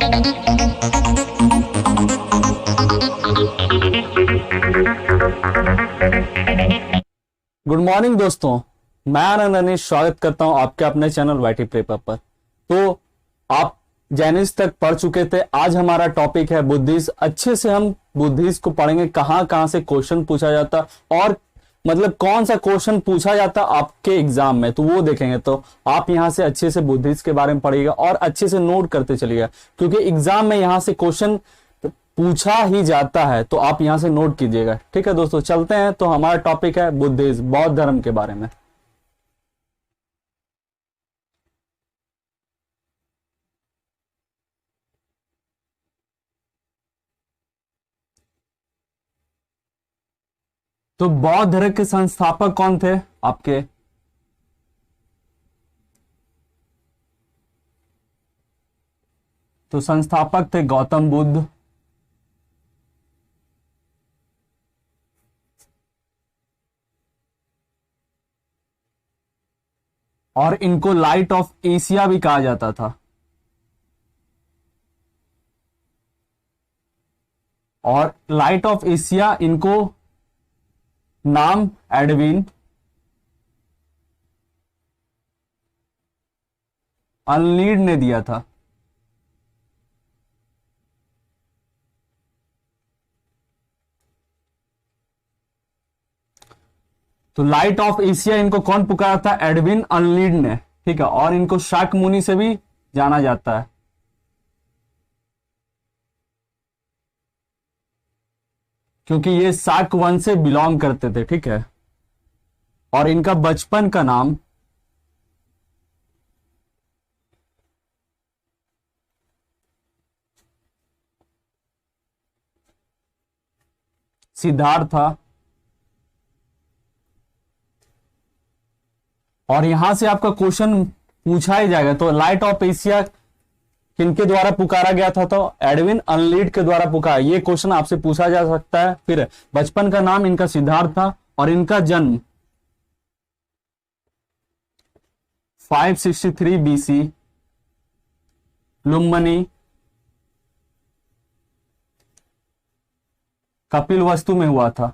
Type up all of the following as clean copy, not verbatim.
Good morning दोस्तों, मैं आनंद अनिश स्वागत करता हूं आपके अपने चैनल वाईटी पेपर पर। तो आप जैनिस तक पढ़ चुके थे। आज हमारा टॉपिक है बुद्धिस्ट। अच्छे से हम बुद्धिस्ट को पढ़ेंगे, कहां कहां से क्वेश्चन पूछा जाता और मतलब कौन सा क्वेश्चन पूछा जाता आपके एग्जाम में, तो वो देखेंगे। तो आप यहां से अच्छे से बुद्धिस्ट के बारे में पढ़िएगा और अच्छे से नोट करते चलिएगा, क्योंकि एग्जाम में यहां से क्वेश्चन पूछा ही जाता है। तो आप यहां से नोट कीजिएगा। ठीक है दोस्तों, चलते हैं। तो हमारा टॉपिक है बुद्धिज्म, बौद्ध धर्म के बारे में। तो बौद्ध धर्म के संस्थापक कौन थे आपके? तो संस्थापक थे गौतम बुद्ध। और इनको लाइट ऑफ एशिया भी कहा जाता था। और लाइट ऑफ एशिया इनको नाम एडविन अनलीड ने दिया था। तो लाइट ऑफ एशिया इनको कौन पुकारा था? एडविन अनलीड ने। ठीक है, और इनको शाक मुनि से भी जाना जाता है, क्योंकि ये शाक वंश से बिलोंग करते थे। ठीक है, और इनका बचपन का नाम सिद्धार्थ था। और यहां से आपका क्वेश्चन पूछा ही जाएगा। तो लाइट ऑफ एशिया किनके द्वारा पुकारा गया था? तो एडविन अनलीड के द्वारा पुकारा। ये क्वेश्चन आपसे पूछा जा सकता है। फिर बचपन का नाम इनका सिद्धार्थ था और इनका जन्म 563 बीसी लुम्बिनी कपिलवस्तु में हुआ था।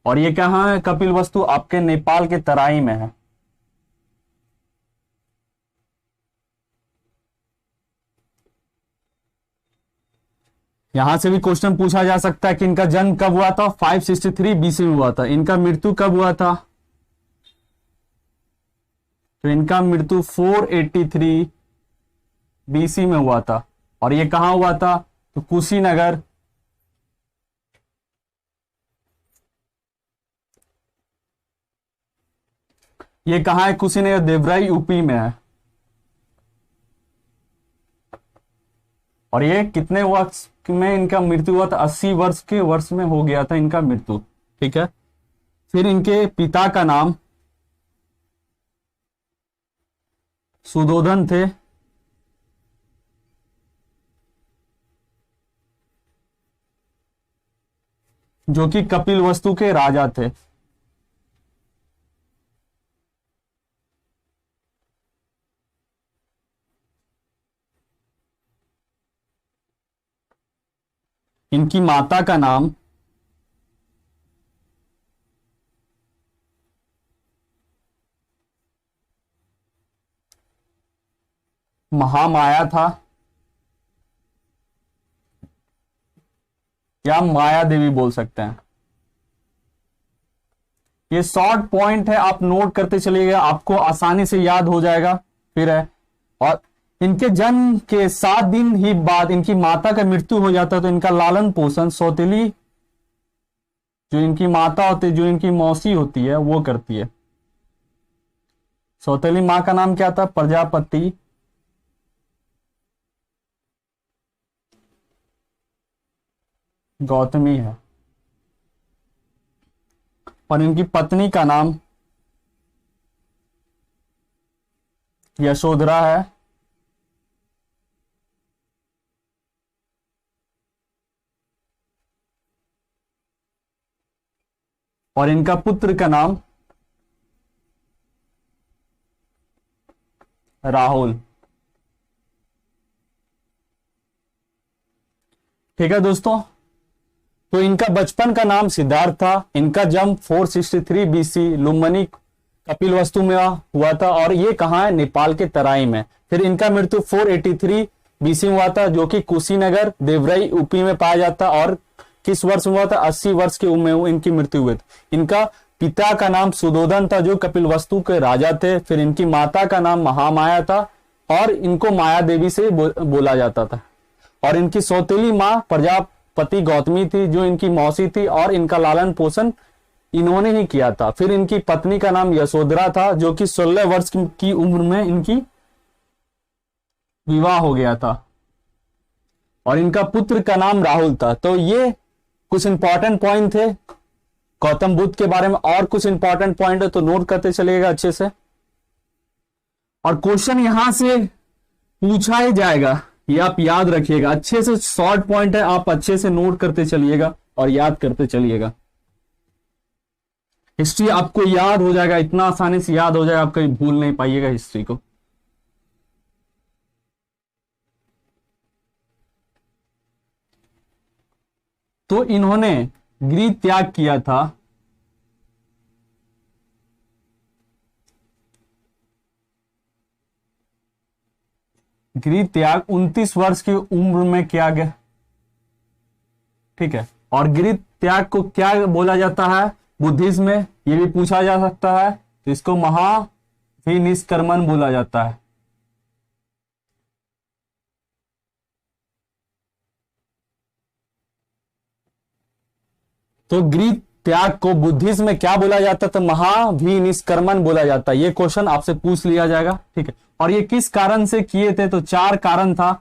और ये कहां है कपिलवस्तु? आपके नेपाल के तराई में है। यहां से भी क्वेश्चन पूछा जा सकता है कि इनका जन्म कब हुआ था? 563 बीसी में हुआ था। इनका मृत्यु कब हुआ था? तो इनका मृत्यु 483 बीसी में हुआ था। और ये कहां हुआ था? तो कुशीनगर, ये कहां है? कुशीनगर देवराई यूपी में है। और ये कितने वर्ष में इनका मृत्यु हुआ था? 80 वर्ष के वर्ष में हो गया था इनका मृत्यु। ठीक है, फिर इनके पिता का नाम सुधोधन थे। जो कि कपिलवस्तु के राजा थे। इनकी माता का नाम महामाया था, या माया देवी बोल सकते हैं। ये शॉर्ट पॉइंट है, आप नोट करते चलिएगा, आपको आसानी से याद हो जाएगा। फिर है, और इनके जन्म के 7 दिन ही बाद इनकी माता का मृत्यु हो जाता है। तो इनका लालन पोषण सौतेली जो इनकी माता होती है, जो इनकी मौसी होती है, वो करती है। सौतेली मां का नाम क्या था? प्रजापति गौतमी है। और इनकी पत्नी का नाम यशोधरा है। और इनका पुत्र का नाम राहुल। ठीक है दोस्तों, तो इनका बचपन का नाम सिद्धार्थ था। इनका जन्म 463 बीसी लुम्बिनी कपिलवस्तु में हुआ था और ये कहाँ है, नेपाल के तराई में। फिर इनका मृत्यु 483 बीसी में हुआ था, जो कि कुशीनगर देवरई यूपी में पाया जाता। और किस वर्ष में हुआ था, 80 वर्ष की उम्र में इनकी मृत्यु हुई थी। इनका पिता का नाम सुदोधन था, जो कपिलवस्तु के राजा थे। फिर इनकी माता का नाम महामाया था और इनको माया देवी से बोला जाता था। और इनकी सौतेली माँ प्रजापति गौतमी थी, जो इनकी मौसी थी, और इनका लालन पोषण इन्होंने ही किया था। फिर इनकी पत्नी का नाम यशोधरा था, जो कि 16 वर्ष की उम्र में इनकी विवाह हो गया था। और इनका पुत्र का नाम राहुल था। तो ये कुछ इंपॉर्टेंट पॉइंट थे गौतम बुद्ध के बारे में। और कुछ इंपॉर्टेंट पॉइंट है तो नोट करते चलिएगा अच्छे से। और क्वेश्चन यहां से पूछा ही जाएगा, ये आप याद रखिएगा अच्छे से। शॉर्ट पॉइंट है, आप अच्छे से नोट करते चलिएगा और याद करते चलिएगा। हिस्ट्री आपको याद हो जाएगा, इतना आसानी से याद हो जाएगा, आप कहीं भूल नहीं पाइएगा हिस्ट्री को। तो इन्होंने गृह त्याग किया था गृह त्याग 29 वर्ष की उम्र में किया गया। ठीक है, और गृह त्याग को क्या बोला जाता है बुद्धिज्म में, ये भी पूछा जा सकता है। तो इसको महाविनिष्क्रमण बोला जाता है। तो गृह त्याग को बुद्धिज्म में क्या बोला जाता था, महाविनिष्क्रमण बोला जाता है। ये क्वेश्चन आपसे पूछ लिया जाएगा। ठीक है, और ये किस कारण से किए थे, तो 4 कारण था।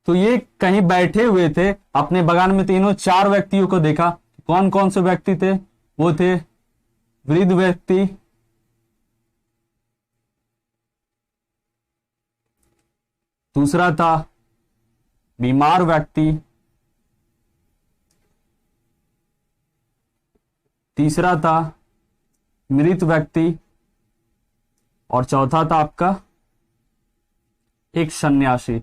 तो ये कहीं बैठे हुए थे अपने बगान में, तीनों 4 व्यक्तियों को देखा। कौन कौन से व्यक्ति थे, वो थे वृद्ध व्यक्ति, दूसरा था बीमार व्यक्ति, तीसरा था मृत व्यक्ति, और चौथा था आपका एक सन्यासी,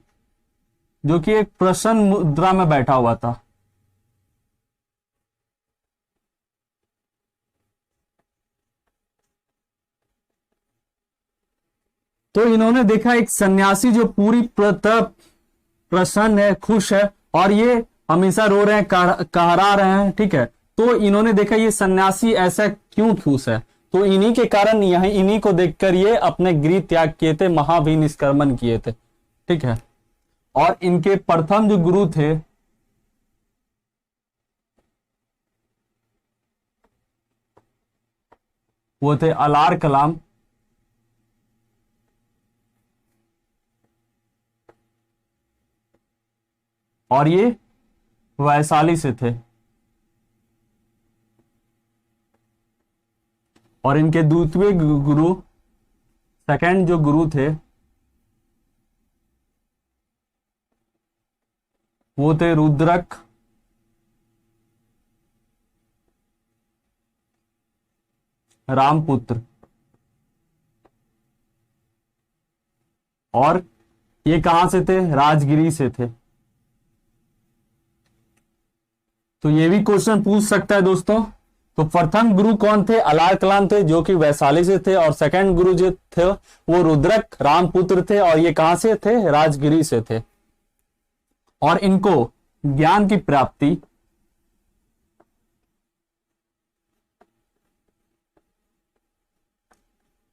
जो कि एक प्रसन्न मुद्रा में बैठा हुआ था। तो इन्होंने देखा एक सन्यासी जो पूरी प्रसन्न है, खुश है, और ये हमेशा रो रहे हैं, कहरा रहे हैं। ठीक है, तो इन्होंने देखा ये सन्यासी ऐसा क्यों खुश है, तो इन्हीं के कारण यही इन्हीं को देखकर ये अपने गृह त्याग किए थे, महाविनिष्क्रमण किए थे। ठीक है, और इनके प्रथम जो गुरु थे वो थे अलार कलाम। और ये वैशाली से थे। और इनके दूसरे गुरु, सेकंड जो गुरु थे वो थे रुद्रक रामपुत्र। और ये कहां से थे, राजगिरी से थे। तो ये भी क्वेश्चन पूछ सकता है दोस्तों। तो प्रथम गुरु कौन थे, अलार कलाम थे, जो कि वैशाली से थे। और सेकंड गुरु जो थे वो रुद्रक रामपुत्र थे, और ये कहां से थे, राजगिरी से थे। और इनको ज्ञान की प्राप्ति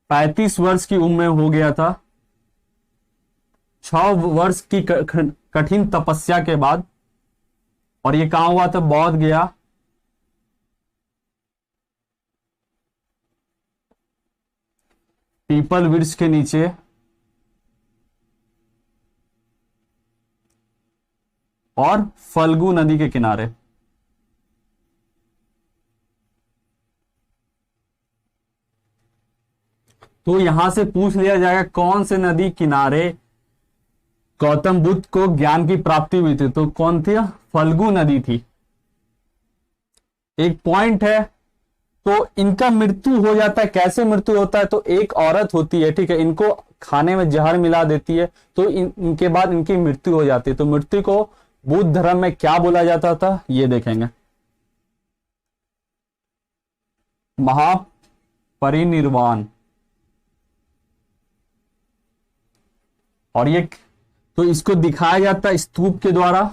पैंतीस वर्ष की उम्र में हो गया था, 6 वर्ष की कठिन तपस्या के बाद। और ये कहां हुआ था, बौद्ध गया। पीपल वृक्ष के नीचे। और फल्गु नदी के किनारे। तो यहां से पूछ लिया जाएगा कौन से नदी किनारे गौतम बुद्ध को ज्ञान की प्राप्ति हुई थी, तो कौन थी, फल्गु नदी थी। एक पॉइंट है, तो इनका मृत्यु हो जाता है। कैसे मृत्यु होता है? तो एक औरत होती है, ठीक है, इनको खाने में जहर मिला देती है, तो इनके बाद इनकी मृत्यु हो जाती है। तो मृत्यु को बुद्ध धर्म में क्या बोला जाता था, ये देखेंगे, महापरिनिर्वाण। और ये तो इसको दिखाया जाता है स्तूप के द्वारा,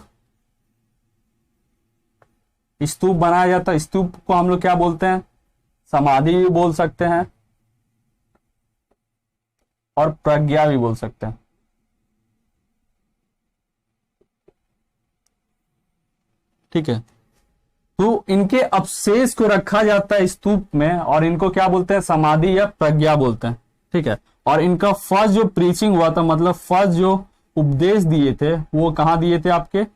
स्तूप बनाया जाता है। स्तूप को हम लोग क्या बोलते हैं? समाधि भी बोल सकते हैं और प्रज्ञा भी बोल सकते हैं, ठीक है। तो इनके अवशेष को रखा जाता है स्तूप में, और इनको क्या बोलते हैं? समाधि या प्रज्ञा बोलते हैं, ठीक है। और इनका फर्स्ट जो प्रीचिंग हुआ था, मतलब फर्स्ट जो उपदेश दिए थे, वो कहां दिए थे आपके?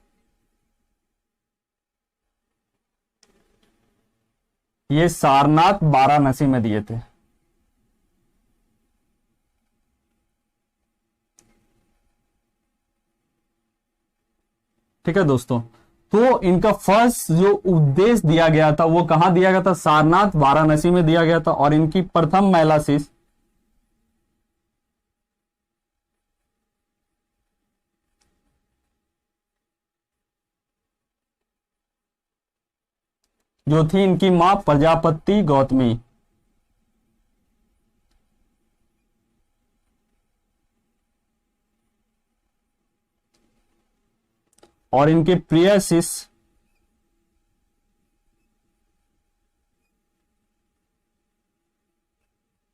ये सारनाथ वाराणसी में दिए थे, ठीक है दोस्तों। तो इनका फर्स्ट जो उपदेश दिया गया था वो कहां दिया गया था? सारनाथ वाराणसी में दिया गया था। और इनकी प्रथम महिला शिष्य जो थी इनकी मां प्रजापति गौतमी। और इनके प्रिय शिष्य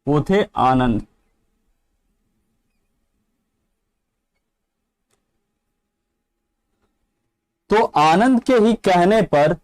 वो थे आनंद। तो आनंद के ही कहने पर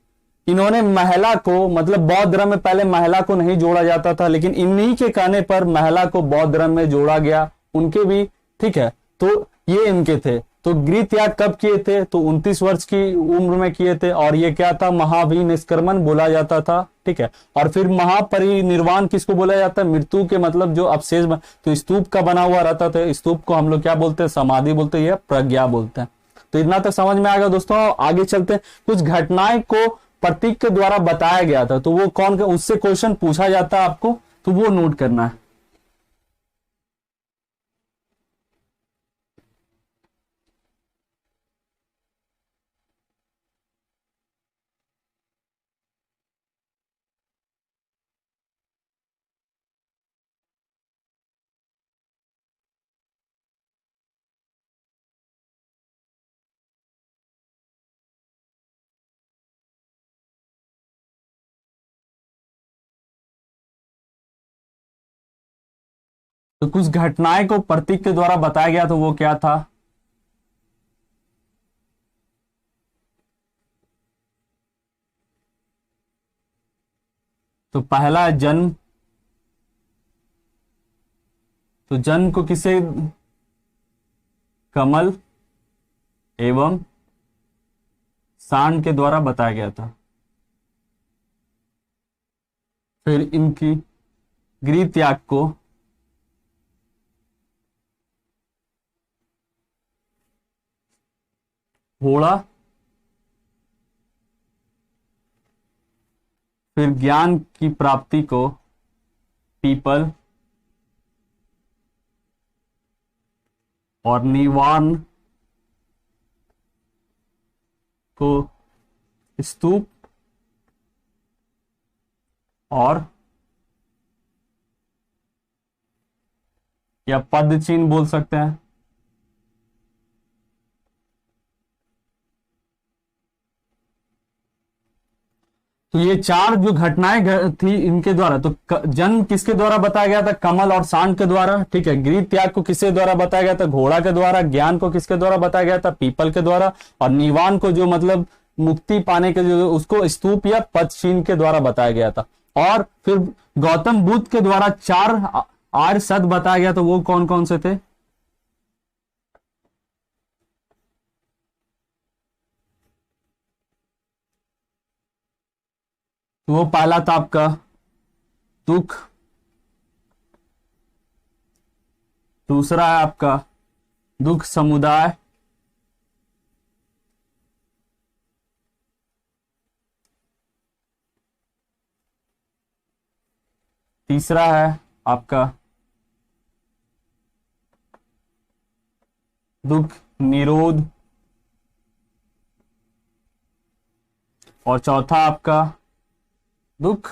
इन्होंने महिला को, मतलब बौद्ध धर्म में पहले महिला को नहीं जोड़ा जाता था, लेकिन इन्हीं के कहने पर महिला को बौद्ध धर्म में जोड़ा गया, उनके भी, ठीक है। तो ये इनके थे। तो गृह त्याग कब किए थे? तो 29 वर्ष की उम्र में किए थे। और ये क्या था? महाभिनिष्क्रमण बोला जाता था, ठीक है। और फिर महापरिनिर्वाण किसको बोला जाता है? मृत्यु के मतलब जो अवशेष तो स्तूप का बना हुआ रहता था, स्तूप को हम लोग क्या बोलते हैं? समाधि बोलते हैं या प्रज्ञा बोलते हैं। तो इतना तक समझ में आ गया दोस्तों। आगे चलते हैं। कुछ घटनाएं को प्रतीक के द्वारा बताया गया था, तो वो कौन, उससे क्वेश्चन पूछा जाता है आपको, तो वो नोट करना है। तो कुछ घटनाएं को प्रतीक के द्वारा बताया गया, तो वो क्या था? तो पहला जन्म। तो जन्म को किसे? कमल एवं सांड के द्वारा बताया गया था। फिर इनकी गृह त्याग को घोड़ा, फिर ज्ञान की प्राप्ति को पीपल, और निवारण को स्तूप और या पद चिन्ह बोल सकते हैं। तो ये चार जो घटनाएं थी इनके द्वारा, तो जन्म किसके द्वारा बताया गया था? कमल और सांड के द्वारा, ठीक है। गृह त्याग को किसके द्वारा बताया गया था? घोड़ा के द्वारा। ज्ञान को किसके द्वारा बताया गया था? पीपल के द्वारा। और निवान को जो मतलब मुक्ति पाने के जो, उसको स्तूप या पद चिन्ह के द्वारा बताया गया था। और फिर गौतम बुद्ध के द्वारा चार आर्य सत्य बताया गया, तो वो कौन कौन से थे? तो वो पहला था आपका दुख, दूसरा है आपका दुख समुदाय, तीसरा है आपका दुख निरोध, और चौथा आपका दुख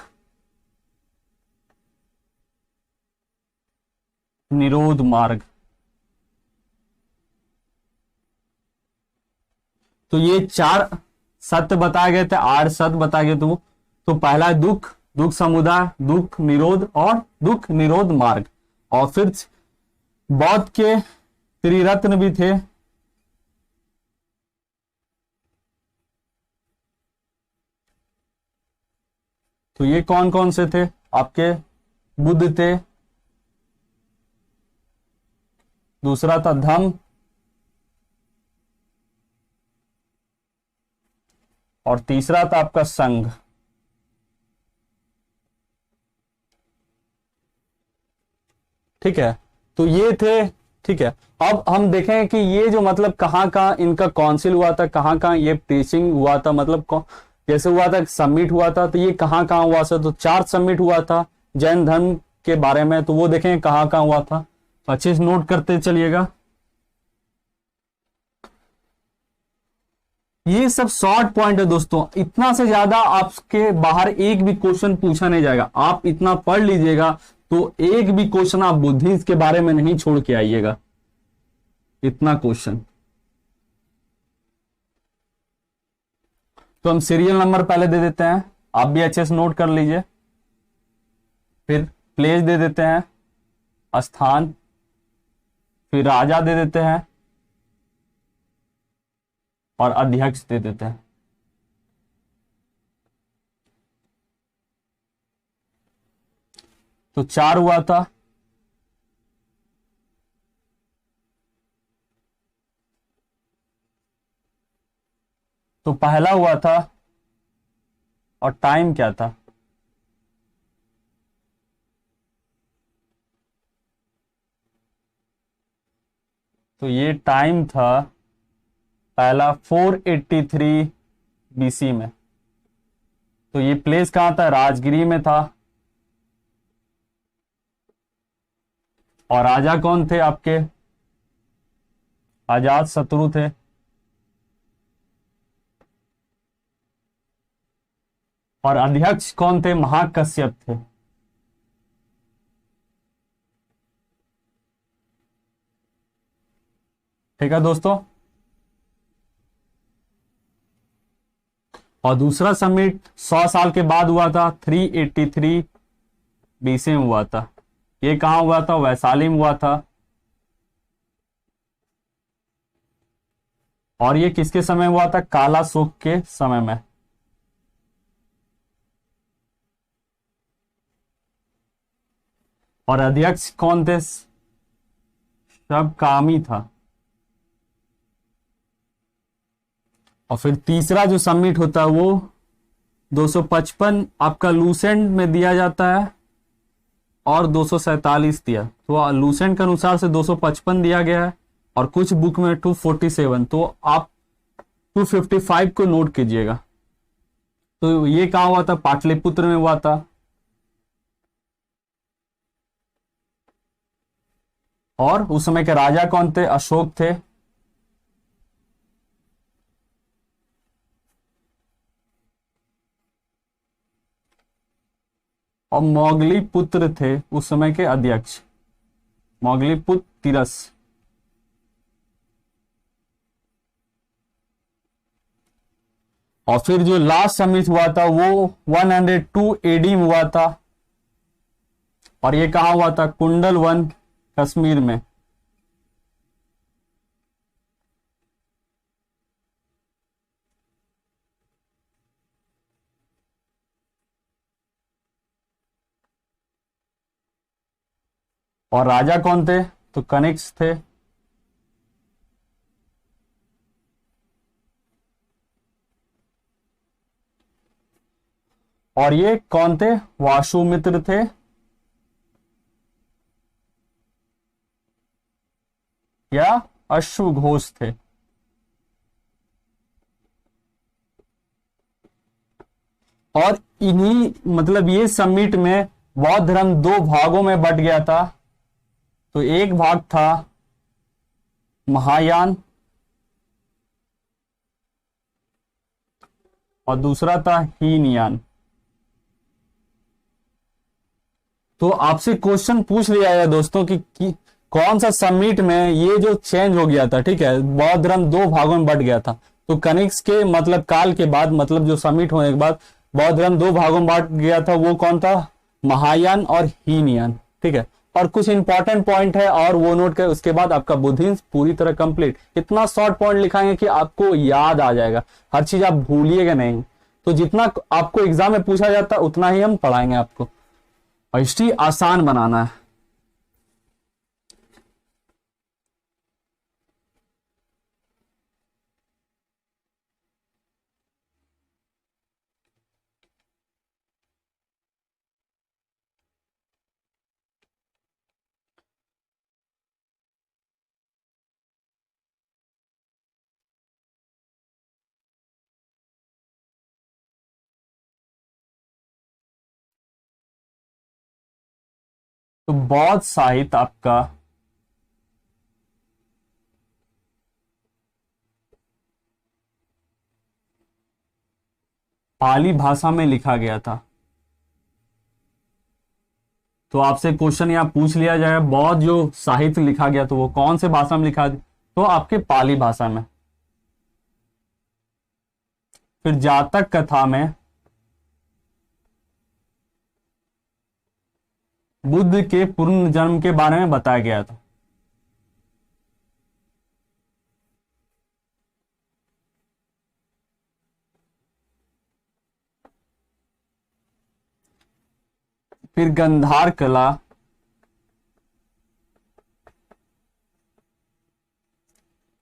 निरोध मार्ग। तो ये 4 सत्य बताए गए थे, 8 सत्य बताए गए थे। तो पहला है दुख, दुख समुदाय, दुख निरोध और दुख निरोध मार्ग। और फिर बौद्ध के त्रिरत्न भी थे। तो ये कौन कौन से थे आपके? बुद्ध थे, दूसरा था धम्म, और तीसरा था आपका संघ। ठीक है, तो ये थे। ठीक है, अब हम देखें कि ये जो मतलब कहाँ कहाँ इनका काउंसिल हुआ था, कहाँ कहाँ ये टीचिंग हुआ था, मतलब जैसे हुआ था समिट हुआ था, तो ये कहाँ कहाँ हुआ था? तो 4 समिट हुआ था जैन धर्म के बारे में, तो वो देखें कहाँ कहाँ हुआ था। तो अच्छे से नोट करते चलिएगा। ये सब शॉर्ट पॉइंट है दोस्तों, इतना से ज्यादा आपके बाहर एक भी क्वेश्चन पूछा नहीं जाएगा। आप इतना पढ़ लीजिएगा तो एक भी क्वेश्चन आप बुद्धिस्ट के बारे में नहीं छोड़ के आइएगा, इतना क्वेश्चन। तो हम सीरियल नंबर पहले दे देते हैं, आप भी अच्छे से नोट कर लीजिए। फिर प्लेस दे देते हैं, स्थान, फिर राजा दे देते हैं, और अध्यक्ष दे देते हैं। तो 4 हुआ था। तो पहला हुआ था, और टाइम क्या था? तो ये टाइम था पहला 483 बीसी में। तो ये प्लेस कहां था? राजगिरी में था। और राजा कौन थे आपके? अजात शत्रु थे। और अध्यक्ष कौन थे? महाकश्यप थे। ठीक है दोस्तों। और दूसरा समिट 100 साल के बाद हुआ था, 383 बीसी में हुआ था। ये कहां हुआ था? वैशाली में हुआ था। और ये किसके समय हुआ था? काला शोक के समय में। और अध्यक्ष कौन थे? सब कामी था। और फिर तीसरा जो सबमिट होता है वो 255 आपका लूसेंट में दिया जाता है, और 247 दिया। तो लूसेंट के अनुसार से 255 दिया गया है, और कुछ बुक में 247। तो आप 255 को नोट कीजिएगा। तो ये कहां हुआ था? पाटलिपुत्र में हुआ था। और उस समय के राजा कौन थे? अशोक थे। और मोगली पुत्र थे उस समय के अध्यक्ष, मोगली पुत्र तिरस। और फिर जो लास्ट समिट हुआ था वो 102 एडी में हुआ था। और ये कहां हुआ था? कुंडल वन, कश्मीर में। और राजा कौन थे? तो कनिष्क थे। और ये कौन थे? वासुमित्र थे। या अश्वघोष थे। और इन्हीं मतलब ये समिट में बौद्ध धर्म दो भागों में बट गया था। तो एक भाग था महायान और दूसरा था हीनयान। तो आपसे क्वेश्चन पूछ लिया है दोस्तों कि कौन सा समिट में ये जो चेंज हो गया था, ठीक है, बौद्ध धर्म दो भागों में बट गया था। तो कनिष्क के मतलब काल के बाद, मतलब जो समिट होने के बाद बौद्ध धर्म दो भागों में बट गया था, वो कौन था? महायान और हीनयान, ठीक है। और कुछ इंपॉर्टेंट पॉइंट है और वो नोट कर, उसके बाद आपका बुद्धिज्म पूरी तरह कंप्लीट। इतना शॉर्ट पॉइंट लिखाएंगे कि आपको याद आ जाएगा, हर चीज आप भूलिएगा नहीं। तो जितना आपको एग्जाम में पूछा जाता है उतना ही हम पढ़ाएंगे आपको, और हिस्ट्री आसान बनाना है। तो बौद्ध साहित्य आपका पाली भाषा में लिखा गया था। तो आपसे क्वेश्चन यहां पूछ लिया जाएगा, बौद्ध जो साहित्य लिखा गया तो वो कौन से भाषा में लिखा गया? तो आपके पाली भाषा में। फिर जातक कथा में बुद्ध के पूर्ण जन्म के बारे में बताया गया था। फिर गंधार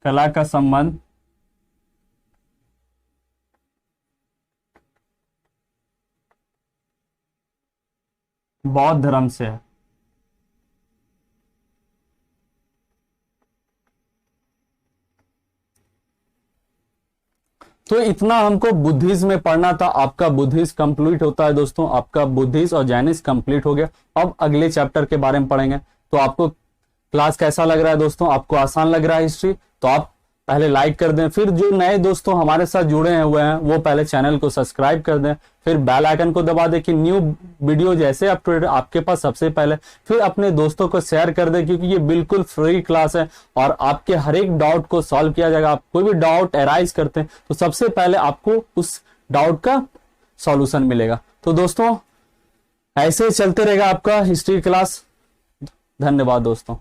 कला का संबंध बौद्ध धर्म से है। तो इतना हमको बुद्धिज्म में पढ़ना था। आपका बुद्धिज्म कंप्लीट होता है दोस्तों, आपका बुद्धिज्म और जैनिज्म कंप्लीट हो गया। अब अगले चैप्टर के बारे में पढ़ेंगे। तो आपको क्लास कैसा लग रहा है दोस्तों? आपको आसान लग रहा है हिस्ट्री? तो आप पहले लाइक कर दें। फिर जो नए दोस्तों हमारे साथ जुड़े हुए हैं वो पहले चैनल को सब्सक्राइब कर दें, फिर बेल आइकन को दबा दें कि न्यू वीडियो जैसे अपडेट आपके पास सबसे पहले। फिर अपने दोस्तों को शेयर कर दें, क्योंकि ये बिल्कुल फ्री क्लास है और आपके हर एक डाउट को सॉल्व किया जाएगा। आप कोई भी डाउट एराइज करते हैं तो सबसे पहले आपको उस डाउट का सॉल्यूशन मिलेगा। तो दोस्तों ऐसे चलते रहेगा आपका हिस्ट्री क्लास। धन्यवाद दोस्तों।